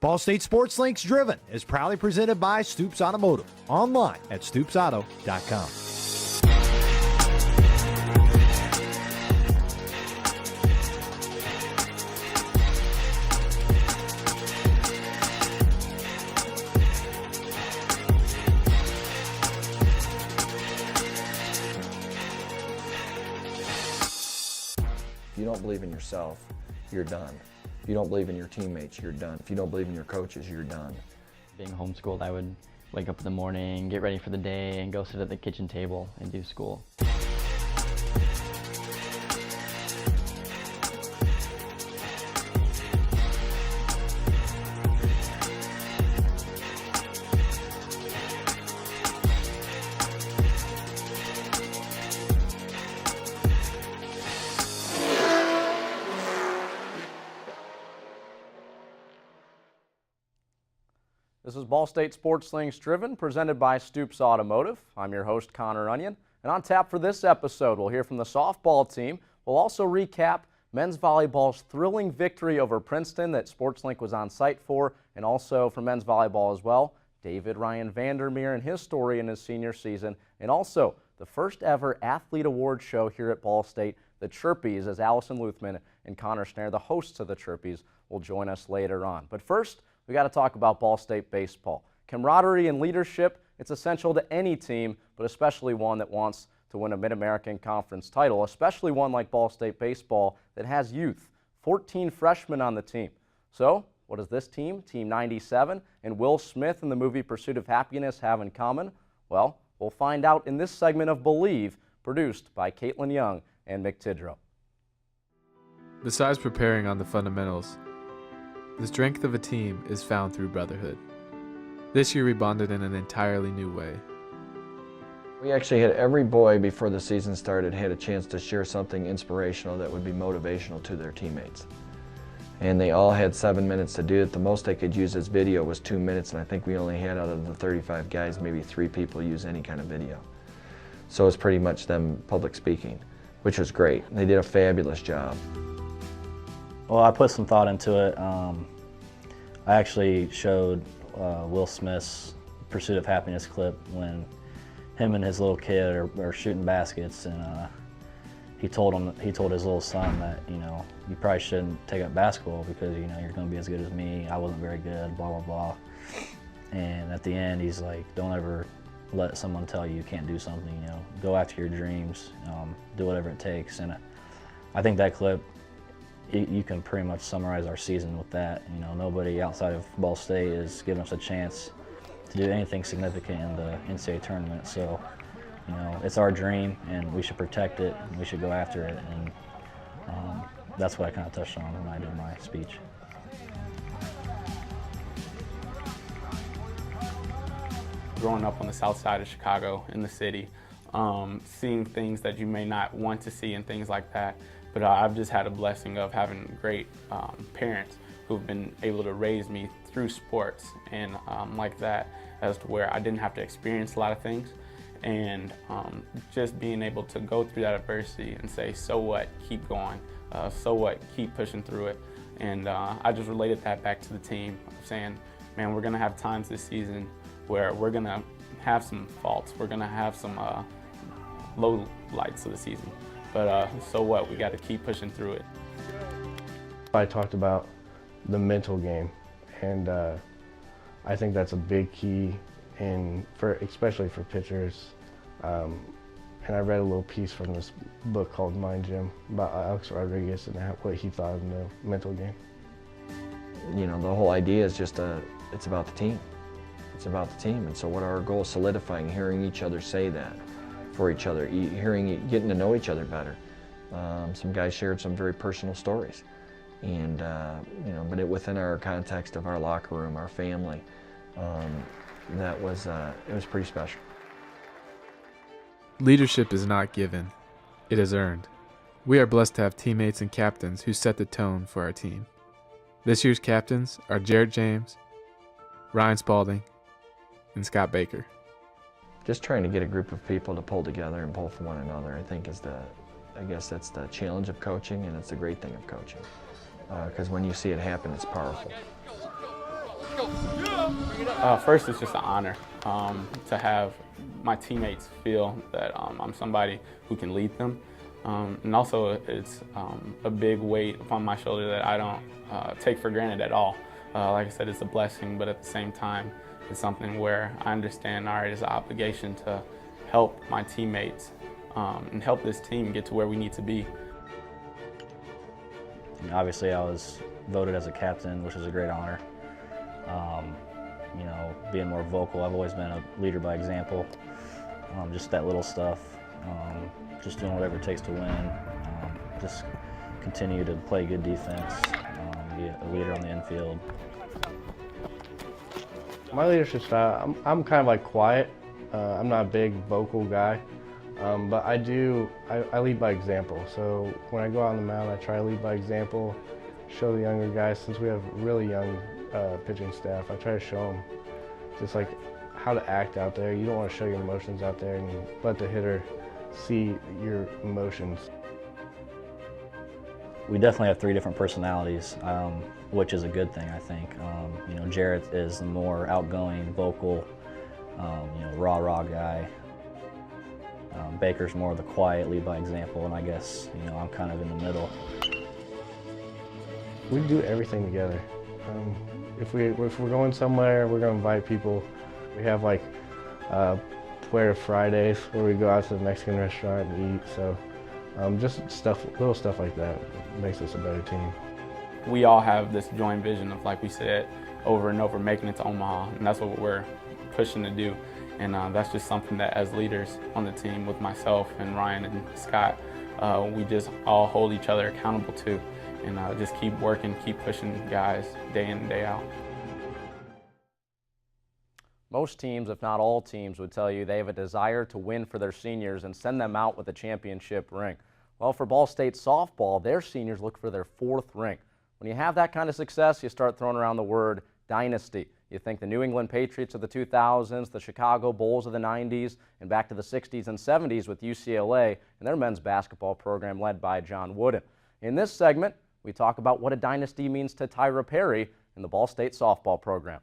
Ball State Sports Links Driven is proudly presented by Stoops Automotive, online at stoopsauto.com. If you don't believe in yourself, you're done. If you don't believe in your teammates, you're done. If you don't believe in your coaches, you're done. Being homeschooled, I would wake up in the morning, get ready for the day, and go sit at the kitchen table and do school. This is Ball State Sports Links Driven, presented by Stoops Automotive. I'm your host, Connor Onion, and on tap for this episode, we'll hear from the softball team. We'll also recap men's volleyball's thrilling victory over Princeton that SportsLink was on site for, and also for men's volleyball as well, David Ryan Vandermeer and his story in his senior season, and also the first ever athlete award show here at Ball State, the Chirpies, as Allison Luthman and Connor Snare, the hosts of the Chirpies, will join us later on. But first, we got to talk about Ball State baseball. Camaraderie and leadership, it's essential to any team, but especially one that wants to win a Mid-American Conference title, especially one like Ball State baseball that has youth, 14 freshmen on the team. So, what does this team, Team 97, and Will Smith in the movie Pursuit of Happiness have in common? Well, we'll find out in this segment of Believe, produced by Caitlin Young and Mick Tidrow. Besides preparing on the fundamentals, the strength of a team is found through brotherhood. This year we bonded in an entirely new way. We actually had every boy before the season started had a chance to share something inspirational that would be motivational to their teammates. And they all had 7 minutes to do it. The most they could use as video was 2 minutes, and I think we only had out of the 35 guys, maybe 3 people use any kind of video. So it's pretty much them public speaking, which was great. They did a fabulous job. Well, I put some thought into it. I actually showed Will Smith's Pursuit of Happiness clip when him and his little kid are shooting baskets, and he told his little son that, you know, you probably shouldn't take up basketball because, you know, you're going to be as good as me. I wasn't very good, blah, blah, blah. And at the end, he's like, don't ever let someone tell you you can't do something, you know. Go after your dreams, do whatever it takes. And I think that clip, you can pretty much summarize our season with that. You know, nobody outside of Ball State is giving us a chance to do anything significant in the NCAA tournament. So, you know, it's our dream, and we should protect it, and we should go after it. And that's what I kind of touched on when I did my speech. Growing up on the south side of Chicago, in the city, seeing things that you may not want to see and things like that. But I've just had a blessing of having great parents who've been able to raise me through sports and like that, as to where I didn't have to experience a lot of things. And just being able to go through that adversity and say, so what, keep going, so what, keep pushing through it. And I just related that back to the team, saying, man, we're gonna have times this season where we're gonna have some faults, we're gonna have some low lights of the season. But so what, we gotta keep pushing through it. I talked about the mental game, and I think that's a big key especially for pitchers. And I read a little piece from this book called Mind Gym about Alex Rodriguez and what he thought of the mental game. You know, the whole idea is just it's about the team. It's about the team. And so what our goal is solidifying, hearing each other say that for each other, getting to know each other better. Some guys shared some very personal stories. And, you know, but within our context of our locker room, our family, it was pretty special. Leadership is not given, it is earned. We are blessed to have teammates and captains who set the tone for our team. This year's captains are Jared James, Ryan Spalding, and Scott Baker. Just trying to get a group of people to pull together and pull for one another, I think I guess that's the challenge of coaching, and it's the great thing of coaching. Because when you see it happen, it's powerful. First, it's just an honor to have my teammates feel that I'm somebody who can lead them. And also, it's a big weight upon my shoulder that I don't take for granted at all. Like I said, it's a blessing, but at the same time, it's something where I understand, all right, it's an obligation to help my teammates and help this team get to where we need to be. Obviously, I was voted as a captain, which is a great honor. You know, being more vocal, I've always been a leader by example. Just that little stuff, just doing whatever it takes to win. Just continue to play good defense, be a leader on the infield. My leadership style, I'm kind of like quiet. I'm not a big vocal guy, but I lead by example. So when I go out on the mound, I try to lead by example, show the younger guys, since we have really young pitching staff, I try to show them just like how to act out there. You don't want to show your emotions out there and you let the hitter see your emotions. We definitely have 3 different personalities, which is a good thing, I think. You know, Jarrett is the more outgoing, vocal, you know, rah-rah guy. Baker's more of the quiet, lead by example, and I guess, you know, I'm kind of in the middle. We do everything together. If we're going somewhere, we're going to invite people. We have like Player Fridays where we go out to the Mexican restaurant and eat. So just little stuff like that makes us a better team. We all have this joint vision of, like we said, over and over, making it to Omaha, and that's what we're pushing to do. And that's just something that as leaders on the team with myself and Ryan and Scott, we just all hold each other accountable to, and just keep working, keep pushing guys day in and day out. Most teams, if not all teams, would tell you they have a desire to win for their seniors and send them out with a championship ring. Well, for Ball State softball, their seniors look for their 4th ring. When you have that kind of success, you start throwing around the word Dynasty. You think the New England Patriots of the 2000s, the Chicago Bulls of the 90s, and back to the 60s and 70s with UCLA and their men's basketball program led by John Wooden. In this segment, we talk about what a dynasty means to Tyra Perry and the Ball State softball program.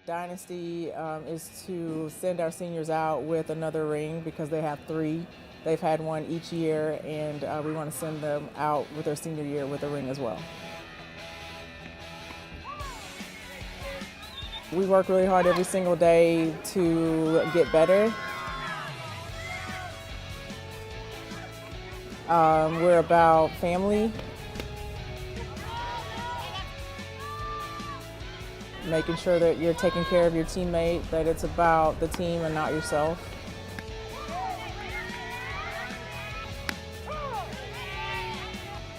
Dynasty is to send our seniors out with another ring because they have 3. They've had one each year, and we want to send them out with their senior year with a ring as well. We work really hard every single day to get better. We're about family, making sure that you're taking care of your teammate, that it's about the team and not yourself.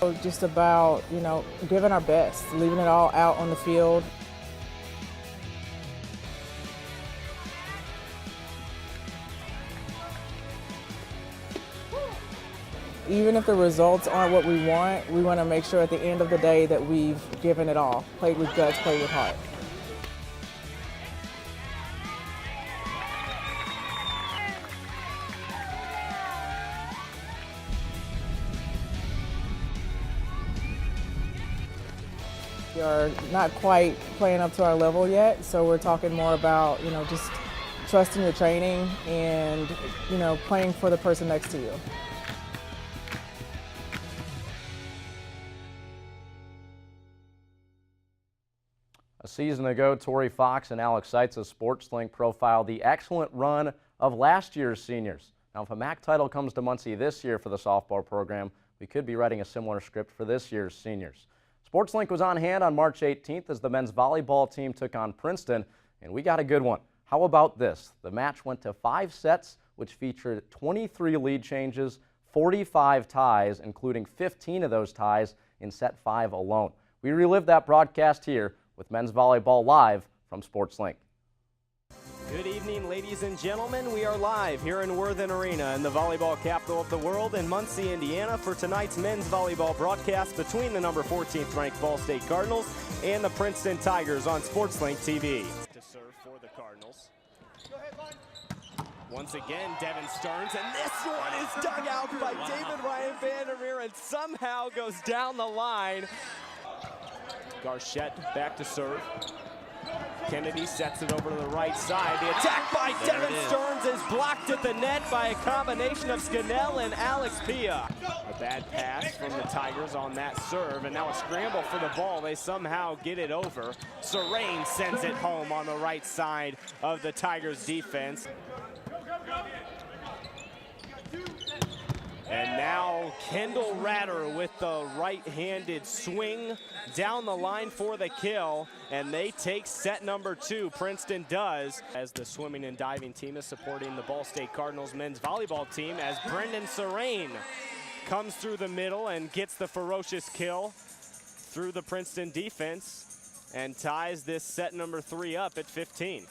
So just about, you know, giving our best, leaving it all out on the field. Even if the results aren't what we want to make sure at the end of the day that we've given it all, played with guts, played with heart. We are not quite playing up to our level yet, so we're talking more about, you know, just trusting your training and, you know, playing for the person next to you. A season ago, Tori Fox and Alex Seitz of SportsLink profiled the excellent run of last year's seniors. Now, if a MAC title comes to Muncie this year for the softball program, we could be writing a similar script for this year's seniors. SportsLink was on hand on March 18th as the men's volleyball team took on Princeton, and we got a good one. How about this? The match went to 5 sets, which featured 23 lead changes, 45 ties, including 15 of those ties in set 5 alone. We relived that broadcast here with men's volleyball live from SportsLink. Good evening, ladies and gentlemen. We are live here in Worthen Arena in the volleyball capital of the world in Muncie, Indiana for tonight's men's volleyball broadcast between the number 14th ranked Ball State Cardinals and the Princeton Tigers on SportsLink TV. To serve for the Cardinals. Once again, Devin Stearns, and this one is dug out by David Ryan Vandermeer and somehow goes down the line. Garchette back to serve. Kennedy sets it over to the right side. The attack by Devin Stearns is blocked at the net by a combination of Scannell and Alex Pia. A bad pass from the Tigers on that serve, and now a scramble for the ball. They somehow get it over. Serene sends it home on the right side of the Tigers defense. And now Kendall Ratter with the right-handed swing down the line for the kill, and they take set number 2. Princeton does, as the swimming and diving team is supporting the Ball State Cardinals men's volleyball team, as Brendan Serene comes through the middle and gets the ferocious kill through the Princeton defense and ties this set number 3 up at 15.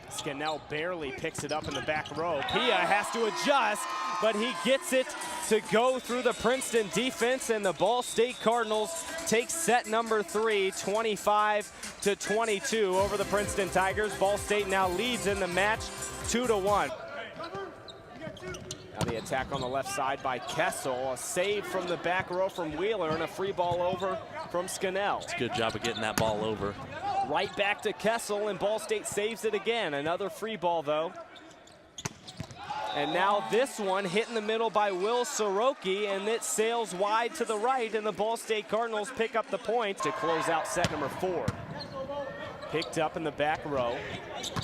Scannell barely picks it up in the back row. Pia has to adjust, but he gets it to go through the Princeton defense, and the Ball State Cardinals take set number 3, 25-22 over the Princeton Tigers. Ball State now leads in the match 2-1. Now the attack on the left side by Kessel, a save from the back row from Wheeler, and a free ball over from Scannell. It's a good job of getting that ball over. Right back to Kessel, and Ball State saves it again. Another free ball, though. And now this one hit in the middle by Will Soroki, and it sails wide to the right, and the Ball State Cardinals pick up the point to close out set number 4. Picked up in the back row.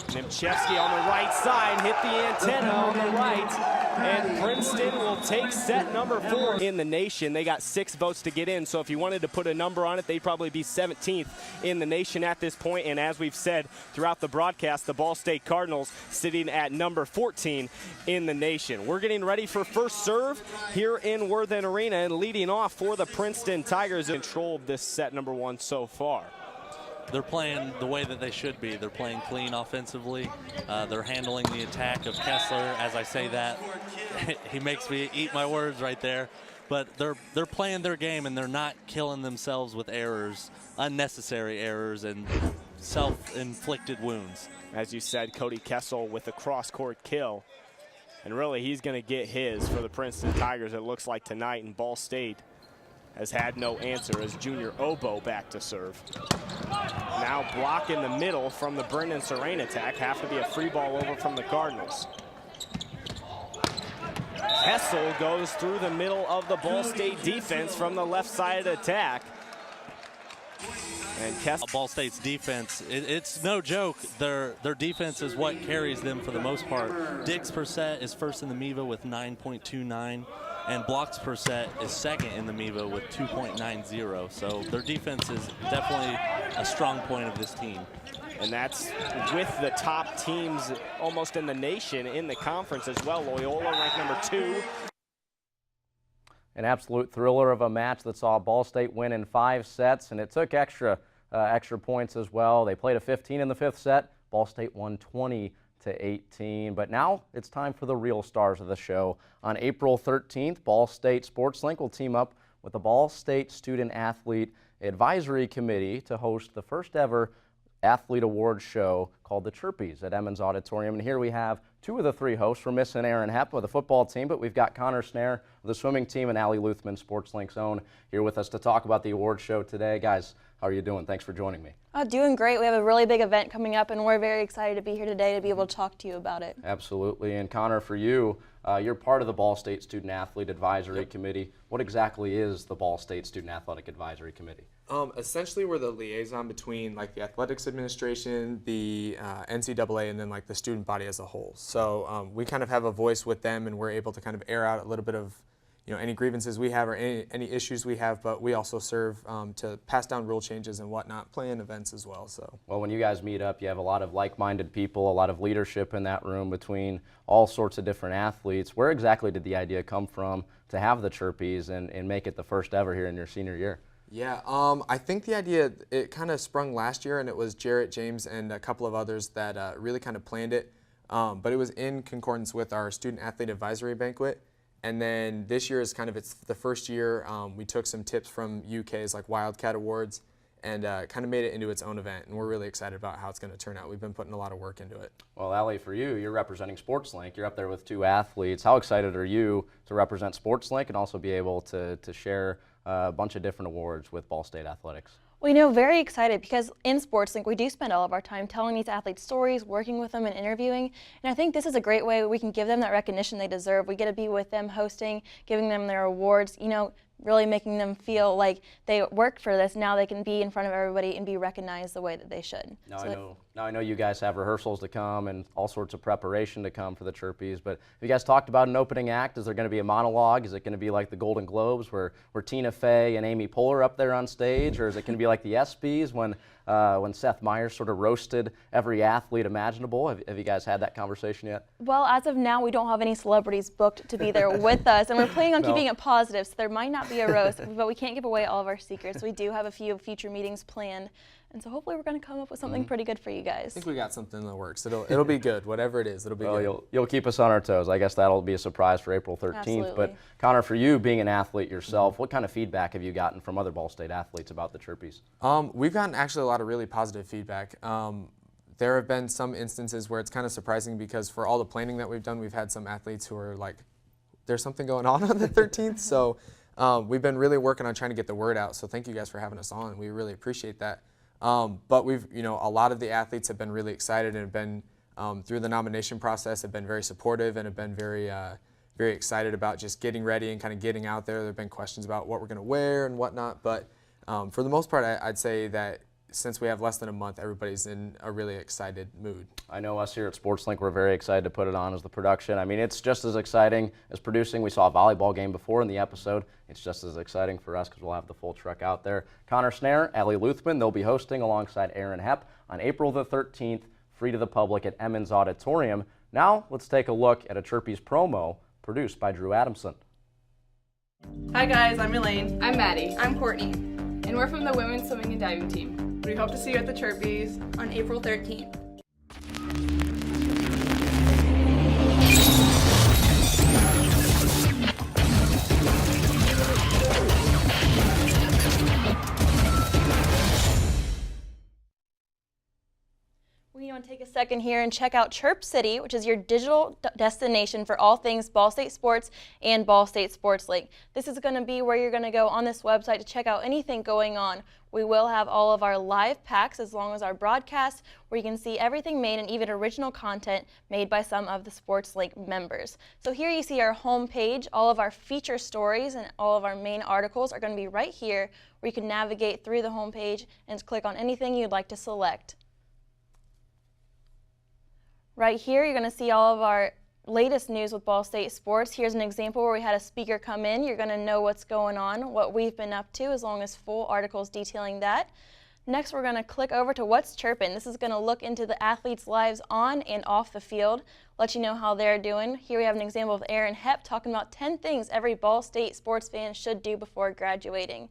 Nimchevsky on the right side, hit the antenna on the right, and Princeton will take set number 4 in the nation. They got 6 votes to get in, so if you wanted to put a number on it, they'd probably be 17th in the nation at this point. And as we've said throughout the broadcast, the Ball State Cardinals sitting at number 14 in the nation. We're getting ready for first serve here in Worthen Arena, and leading off for the Princeton Tigers, controlled this set number 1 so far. They're playing the way that they should be. They're playing clean offensively. They're handling the attack of Kessler. As I say that, he makes me eat my words right there. But they're playing their game, and they're not killing themselves with errors, unnecessary errors, and self-inflicted wounds. As you said, Cody Kessel with a cross-court kill. And really, he's going to get his for the Princeton Tigers, it looks like tonight, and Ball State has had no answer as Junior Obo back to serve. Now block in the middle from the Brendan Serene attack. Have to be a free ball over from the Cardinals. Kessel goes through the middle of the Ball State defense from the left side of the attack. And Kessel. Ball State's defense, it's no joke. Their defense is what carries them for the most part. Digs per set is first in the MIVA with 9.29. And blocks per set is second in the MIVA with 2.90. So their defense is definitely a strong point of this team. And that's with the top teams almost in the nation in the conference as well. Loyola ranked number 2. An absolute thriller of a match that saw Ball State win in 5 sets, and it took extra points as well. They played a 15 in the 5th set. Ball State won 20-18. But now it's time for the real stars of the show. On April 13th, Ball State Sports Link will team up with the Ball State Student Athlete Advisory Committee to host the first ever athlete awards show called the Chirpies at Emmons Auditorium. And here we have 2 of the 3 hosts. We're missing Aaron Hepp of the football team, but we've got Connor Snare of the swimming team and Allie Luthman, Sports Link's own, here with us to talk about the awards show today. Guys, how are you doing? Thanks for joining me. Doing great. We have a really big event coming up, and we're very excited to be here today to be able to talk to you about it. Absolutely. And Connor, for you, you're part of the Ball State Student Athlete Advisory Committee. What exactly is the Ball State Student Athletic Advisory Committee? Essentially, we're the liaison between like the athletics administration, the NCAA, and then like the student body as a whole. So we kind of have a voice with them, and we're able to kind of air out a little bit of any grievances we have or any issues we have, but we also serve to pass down rule changes and whatnot, plan events as well. So. Well, when you guys meet up, you have a lot of like-minded people, a lot of leadership in that room between all sorts of different athletes. Where exactly did the idea come from to have the Chirpies and make it the first ever here in your senior year? Yeah, I think the idea, it kind of sprung last year, and it was Jarrett, James, and a couple of others that really kind of planned it. But it was in concordance with our Student Athlete Advisory Banquet. And then this year is kind of it's the first year we took some tips from UK's like Wildcat Awards and kind of made it into its own event. And we're really excited about how it's going to turn out. We've been putting a lot of work into it. Well, Allie, for you, you're representing Sports Link. You're up there with 2 athletes. How excited are you to represent Sports Link and also be able to share a bunch of different awards with Ball State Athletics? Well, you know, very excited because in Sports Link we do spend all of our time telling these athletes stories, working with them and interviewing. And I think this is a great way we can give them that recognition they deserve. We get to be with them hosting, giving them their awards, you know, really making them feel like they worked for this. Now they can be in front of everybody and be recognized the way that they should. Now I know you guys have rehearsals to come and all sorts of preparation to come for the Chirpies, but have you guys talked about an opening act? Is there going to be a monologue? Is it going to be like the Golden Globes where Tina Fey and Amy Poehler up there on stage, or is it going to be like the ESPYs when Seth Meyers sort of roasted every athlete imaginable? Have you guys had that conversation yet? Well, as of now, we don't have any celebrities booked to be there with us, and we're planning on keeping it positive, so there might not be a roast, but we can't give away all of our secrets. We do have a few future meetings planned, and so hopefully we're going to come up with something pretty good for you guys. I think we got something in the works. It'll be good, whatever it is. It'll be good. You'll keep us on our toes. I guess that'll be a surprise for April 13th. Absolutely. But Connor, for you being an athlete yourself, what kind of feedback have you gotten from other Ball State athletes about the Chirpies? We've gotten actually a lot of really positive feedback. There have been some instances where it's kind of surprising because for all the planning that we've done, we've had some athletes who are like, there's something going on the 13th. So we've been really working on trying to get the word out. So thank you guys for having us on. We really appreciate that. But a lot of the athletes have been really excited and have been, through the nomination process, have been very supportive and have been very, very excited about just getting ready and kind of getting out there. There have been questions about what we're going to wear and whatnot. But for the most part, I'd say that since we have less than a month, everybody's in a really excited mood. I know us here at SportsLink, we're very excited to put it on as the production. I mean, it's just as exciting as producing. We saw a volleyball game before in the episode. It's just as exciting for us because we'll have the full truck out there. Connor Snare, Allie Luthman, they'll be hosting alongside Aaron Hepp on April the 13th, free to the public at Emmons Auditorium. Now, let's take a look at a Chirpies promo produced by Drew Adamson. Hi guys, I'm Elaine. I'm Maddie. I'm Courtney. And we're from the women's swimming and diving team. We hope to see you at the Chirpies on April 13th. We want to take a second here and check out Chirp City, which is your digital destination for all things Ball State sports and Ball State Sports Link. This is going to be where you're going to go on this website to check out anything going on. We will have all of our live packs as long as our broadcast, where you can see everything made and even original content made by some of the Sports Link members. So here you see our home page. All of our feature stories and all of our main articles are going to be right here, where you can navigate through the home page and click on anything you'd like to select. Right here, you're going to see all of our latest news with Ball State sports. Here's an example where we had a speaker come in. You're going to know what's going on, what we've been up to, as long as full articles detailing that. Next, we're going to click over to What's Chirpin'. This is going to look into the athletes' lives on and off the field, let you know how they're doing. Here we have an example of Aaron Hepp talking about 10 things every Ball State sports fan should do before graduating.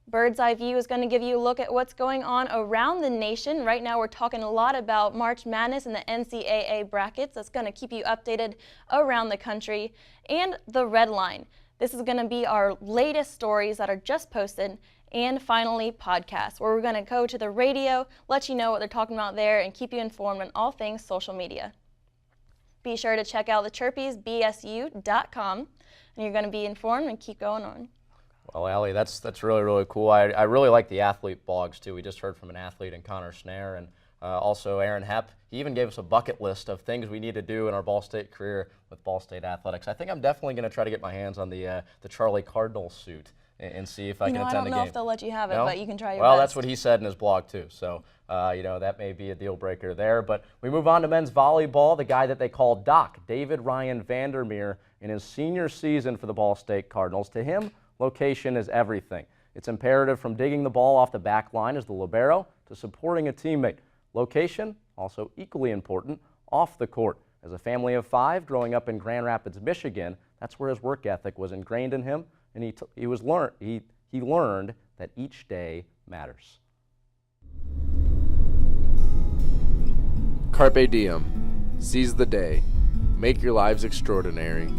Bird's Eye View is going to give you a look at what's going on around the nation. Right now we're talking a lot about March Madness and the NCAA brackets. That's going to keep you updated around the country. And the Red Line. This is going to be our latest stories that are just posted. And finally, podcasts, where we're going to go to the radio, let you know what they're talking about there, and keep you informed on all things social media. Be sure to check out the chirpiesbsu.com, and you're going to be informed and keep going on. Well, Allie, that's really, really cool. I really like the athlete blogs, too. We just heard from an athlete in Connor Snare, and also Aaron Hepp. He even gave us a bucket list of things we need to do in our Ball State career with Ball State athletics. I think I'm definitely going to try to get my hands on the Charlie Cardinal suit and see if I can attend the game. I don't know if they'll let you have it, but you can try your Well, best. that's what he said in his blog, too. So, that may be a deal breaker there. But we move on to men's volleyball. The guy that they call Doc, David Ryan Vandermeer, in his senior season for the Ball State Cardinals. To him, location is everything. It's imperative from digging the ball off the back line as the libero to supporting a teammate. Location, also equally important, off the court. As a family of 5 growing up in Grand Rapids, Michigan, that's where his work ethic was ingrained in him, and he learned that each day matters. Carpe diem. Seize the day. Make your lives extraordinary.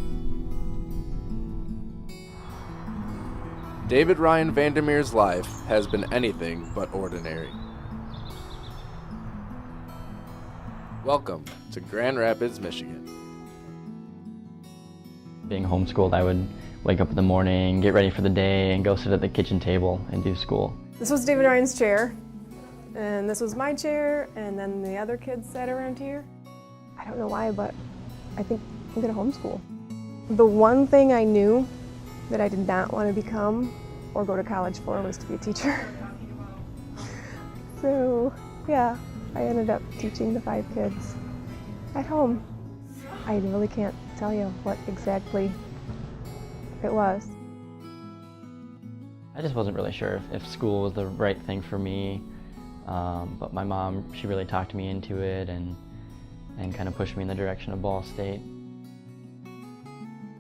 David Ryan Vandermeer's life has been anything but ordinary. Welcome to Grand Rapids, Michigan. Being homeschooled, I would wake up in the morning, get ready for the day, and go sit at the kitchen table and do school. This was David Ryan's chair, and this was my chair, and then the other kids sat around here. I don't know why, but I think I'm gonna homeschool. The one thing I knew that I did not want to become or go to college for was to be a teacher. So, yeah, I ended up teaching the 5 kids at home. I really can't tell you what exactly it was. I just wasn't really sure if school was the right thing for me, but my mom, she really talked me into it and kind of pushed me in the direction of Ball State.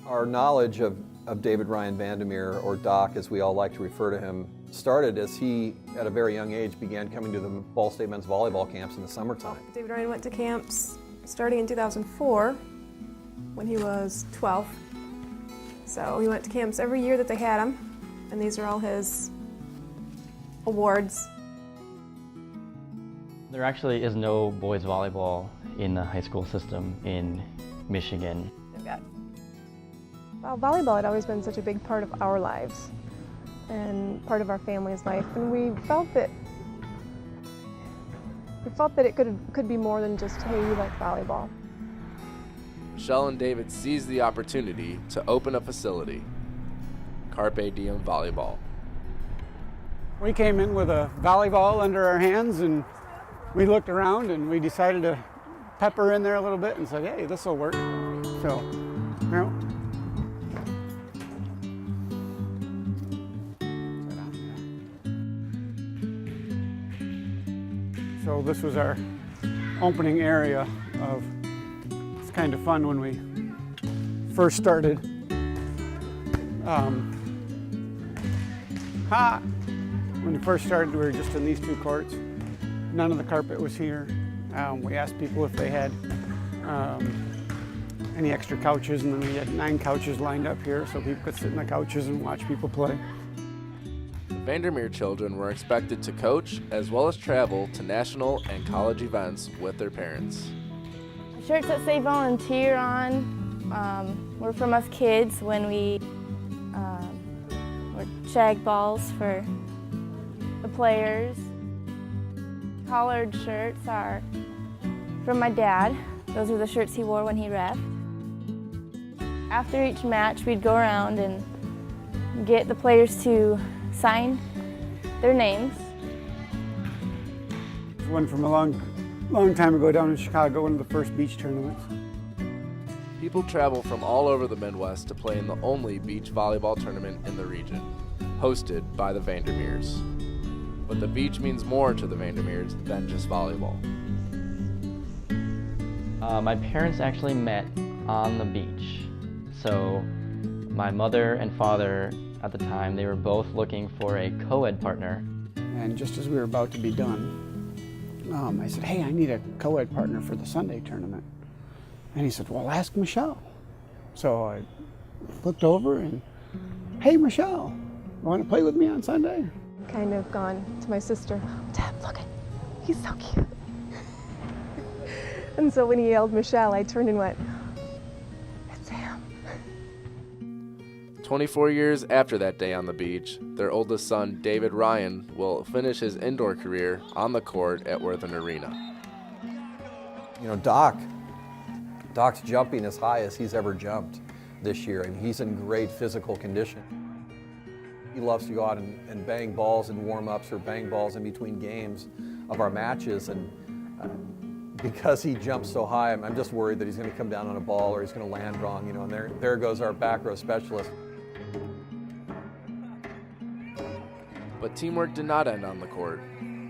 Our knowledge of David Ryan Vandermeer, or Doc as we all like to refer to him, started as he, at a very young age, began coming to the Ball State men's volleyball camps in the summertime. David Ryan went to camps starting in 2004 when he was 12. So he went to camps every year that they had him, and these are all his awards. There actually is no boys volleyball in the high school system in Michigan. Well, volleyball had always been such a big part of our lives and part of our family's life, and we felt that it could be more than just, hey, we like volleyball. Michelle and David seized the opportunity to open a facility, Carpe Diem Volleyball. We came in with a volleyball under our hands, and we looked around and we decided to pepper in there a little bit and said, hey, this will work. So, you know. So this was our opening area of, it's kind of fun when we first started. When we first started, we were just in these 2 courts. None of the carpet was here. We asked people if they had any extra couches, and then we had 9 couches lined up here so people could sit in the couches and watch people play. The Vandermeer children were expected to coach as well as travel to national and college events with their parents. Shirts that say volunteer on were from us kids when we were shag balls for the players. Collared shirts are from my dad. Those were the shirts he wore when he reffed. After each match, we'd go around and get the players to sign their names. One from a long time ago down in Chicago, one of the first beach tournaments. People travel from all over the Midwest to play in the only beach volleyball tournament in the region, hosted by the Vandermeers. But the beach means more to the Vandermeers than just volleyball. My parents actually met on the beach. So my mother and father at the time, they were both looking for a co-ed partner. And just as we were about to be done, I said, hey, I need a co-ed partner for the Sunday tournament. And he said, well, ask Michelle. So I looked over and, hey, Michelle, you want to play with me on Sunday? Kind of gone to my sister, Dad, look at, he's so cute. And so when he yelled Michelle, I turned and went, it's him. 24 years after that day on the beach, their oldest son, David Ryan, will finish his indoor career on the court at Worthen Arena. You know, Doc's jumping as high as he's ever jumped this year, and he's in great physical condition. He loves to go out and bang balls in warm-ups or bang balls in between games of our matches, and because he jumps so high, I'm just worried that he's going to come down on a ball or he's going to land wrong, you know, and there goes our back row specialist. But teamwork did not end on the court.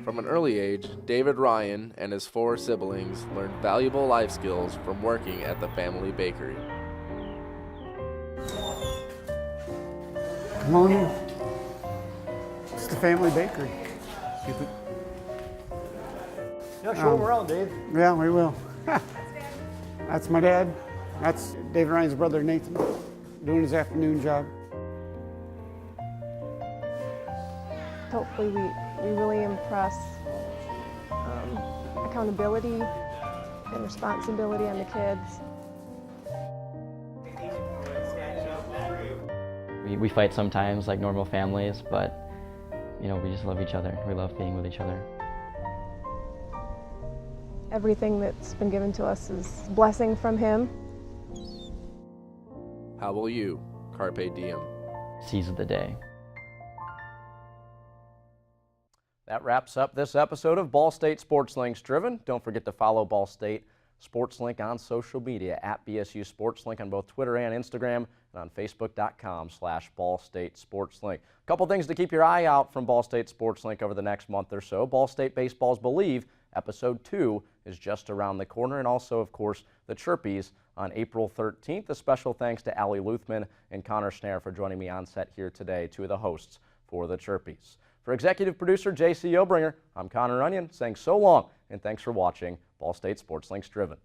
From an early age, David Ryan and his 4 siblings learned valuable life skills from working at the family bakery. Come on in. It's the family bakery. Yeah, show them around, Dave. Yeah, we will. That's my dad. That's David Ryan's brother, Nathan, doing his afternoon job. Hopefully we really impress accountability and responsibility on the kids. We fight sometimes like normal families, but you know, we just love each other. We love being with each other. Everything that's been given to us is a blessing from him. How will you? Carpe diem. Seize the day. That wraps up this episode of Ball State Sports Links Driven. Don't forget to follow Ball State Sports Link on social media at BSU Sports Link on both Twitter and Instagram, and on Facebook.com/Ball State Sports Link. A couple things to keep your eye out from Ball State Sports Link over the next month or so. Ball State Baseball's Believe Episode 2 is just around the corner, and also, of course, the Trippies on April 13th. A special thanks to Allie Luthman and Connor Snare for joining me on set here today, two of the hosts for the Chirpies. For executive producer J.C. Obringer, I'm Connor Onion saying so long, and thanks for watching Ball State Sports Links Driven.